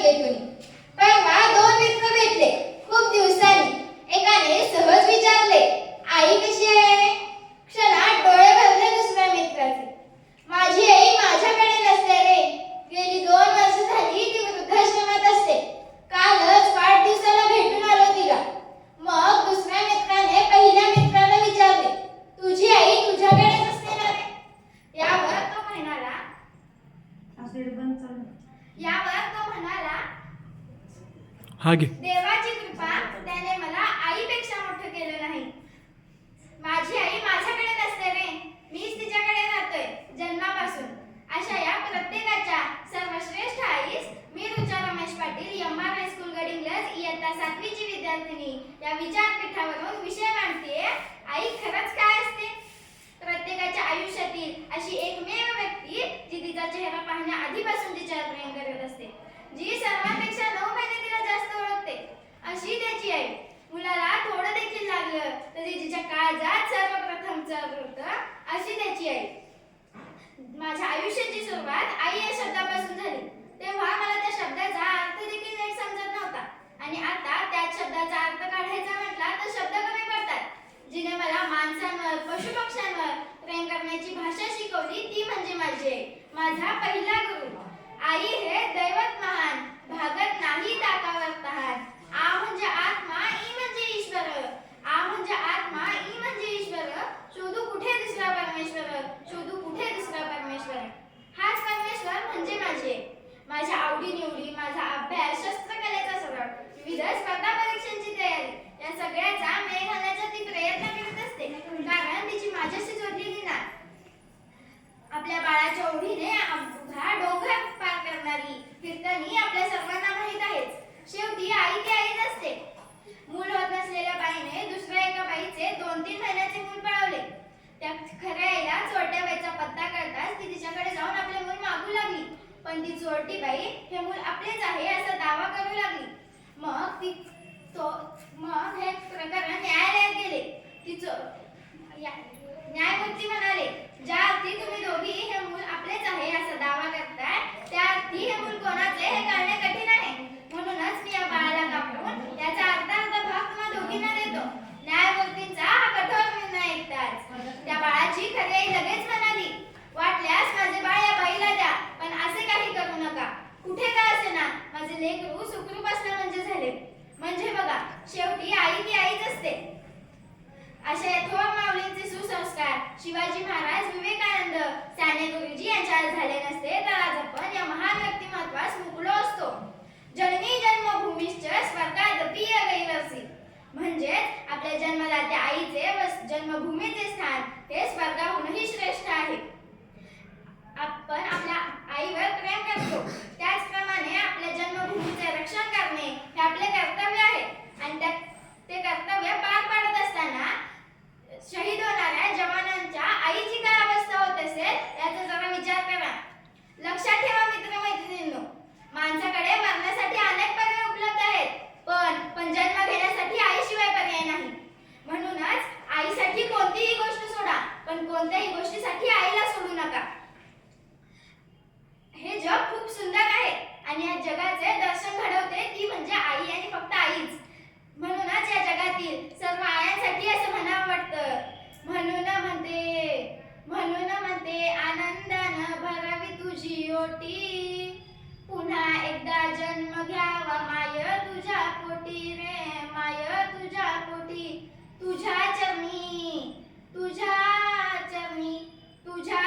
शाळेतून. परवा दोन मित्र भेटले खूप दिवसांनी. एकाने सहज विचारले, आई कशी आहे? क्षणात डोळे भरले दुसऱ्या मित्राचे. माझी आई माझ्याकडे नसते रे. गेली 2 वर्ष झाली ती वृद्धाश्रमात असते. कालच वाढदिवसाला भेटून आलो तिला. मग दुसऱ्या मित्राने पहिल्या मित्राला विचारले, तुझी आई तुझ्याकडेच असते ना रे? यावर तो म्हणाला हा घे. देवाची कृपा, त्याने मला आईपेक्षा मोठं केलं नाही. माझी आई माझ्याकडे नसते रे. मीच तिच्याकडे राहतोय जन्मापासून. अशा या प्रत्येकाच्या सर्वश्रेष्ठ आईस मी ऋचा रमेश पाटील, एम.आर. हायस्कूल गडिंग्लज, इयत्ता 7वीची विद्यार्थिनी, या विचारपीठावरून विषय मांडतेय, आई खरंच काय असते? प्रत्येकाच्या आयुष्यातील अशी एकमेव व्यक्ती जी तिचा चेहरा पाहण्या आधीपासून तिच्यावर प्रेम करत असते, जी सर्वांपेक्षा 9 महिने तिला जास्त ओळखते, अशी त्याची आई. मुलाला थोडं देखील लागलं तरी तिच्या काळजात सर्वप्रथम चढतं, अशी त्याची आई. माझ्या आयुष्याची सुरुवात आई या शब्दापासून झाली. तेव्हा मला त्या शब्दाचा अर्थ देखील नीट समजत नव्हता आणि आता त्याच शब्दाचा अर्थ काढायचा म्हटला तर शब्द कमी पडतात. जिने मला माणसांवर, पशुपक्ष्यांवर प्रेम करण्याची भाषा शिकवली ती म्हणजे माझी आई, माझा पहिला गुरु. आई हे दैवत महान, भागत नाही ताकावर तहान. आ म्हणजे आत्मा, ई म्हणजे ईश्वर. आ म्हणजे आत्मा, ई म्हणजे ईश्वर. शोधू कुठे दुसरा परमेश्वर, शोधू कुठे दुसरा परमेश्वर. हाच परमेश्वर म्हणजे माझी आई. माझ्या आवडीनिवडी, माझा अभ्यास, शस्त्रकलेचा सराव, विविध स्पर्धा परीक्षांची तयारी, या सगळ्याचा मेळ घालण्याचा ती प्रयत्न करत असते, कारण तिची माझ्याशी जोडलेली नात. आपल्या बाळाच्या ओढीने उभा डोंगर पार करणारी कीर्तनी आपल्या सर्वांना माहीत आहेच. शेवटी आई ती आईच असते. मूल होत नसलेल्या बाईने दुसऱ्या एका बाईचे 2-3 महिन्याचे मूल पळवले. त्या खऱ्या आईला चोरट्या बाईचा पत्ता कळताच ती तिच्याकडे जाऊन आपले मूल मागू लागली. पण ती चोरटी बाई हे मूल आपलेच आहे असा दावा करू लागली. मग हे प्रकरण न्यायालयात गेले. न्यायमूर्ती म्हणाले, ज्या अर्थी तुम्ही दोघी हे मूल आपलेच आहे असा दावा करताय, त्या अर्थी हे मूल कोणाचे हे कळणे कठीण आहे. म्हणूनच मी या बाळाला कापून त्याचा अर्धा भाग तुम्हा दोघींना देतो. न्यायमूर्तींचा हा कठोर निर्णय ऐकताच त्या बाळाची खरी आई लगेच म्हणाली, वाटल्यास माझे बाळ या बाईला द्या, पण असे काही करू नका. कुठे काय असे ना, माझे लेकरू सुखरूप असणे म्हणजे झाले. म्हणजे बघा, शेवटी आई ती आईच असते. अशा या थोर माऊलींचे सुसंस्कार शिवाजी महाराज, विवेकानंद, साने गुरुजी यांच्यावर झाले नसते तर आज आपण या महान व्यक्तिमत्वास मुकलो असतो. जननी जन्मभूमीश्च स्वर्गादपि गैरसी. म्हणजेच आपल्या जन्मदात्या आईचे व जन्मभूमीचे स्थान हे स्वर्गाहूनही श्रेष्ठ आहे. आपण आपल्या आईवर प्रेम करतो, त्याचप्रमाणे आपल्या जन्मभूमीचे रक्षण करणे हे आपले कर्तव्य आहे. आणि ते कर्तव्य पार पाडत असताना शहीद होणाऱ्या जवानांच्या आईची काय अवस्था होत असेल याचा जरा विचार करा. लक्षात ठेवा मित्रमैत्रिणींनो, माणसाकडे मरण्यासाठी अनेक पर्याय उपलब्ध आहेत, पण जन्म घेण्यासाठी आईशिवाय पर्याय नाही. म्हणूनच आईसाठी कोणतीही गोष्ट सोडा, पण कोणत्याही गोष्टीसाठी आईला सोडू नका. हे जग खूप सुंदर आहे आणि या जगाचे दर्शन घडवते ती म्हणजे आई आणि फक्त आईच. म्हणूनच या जगातील सर्व आयांसाठी असं म्हणावं वाटतं. म्हणून म्हणते आनंदानं भरावी तुझी ओटी, पुन्हा एकदा जन्म घ्यावा माय तुझ्या पोटी रे, माय तुझ्या पोटी. तुझ्या चरणी, तुझ्या चरणी, तुझ्या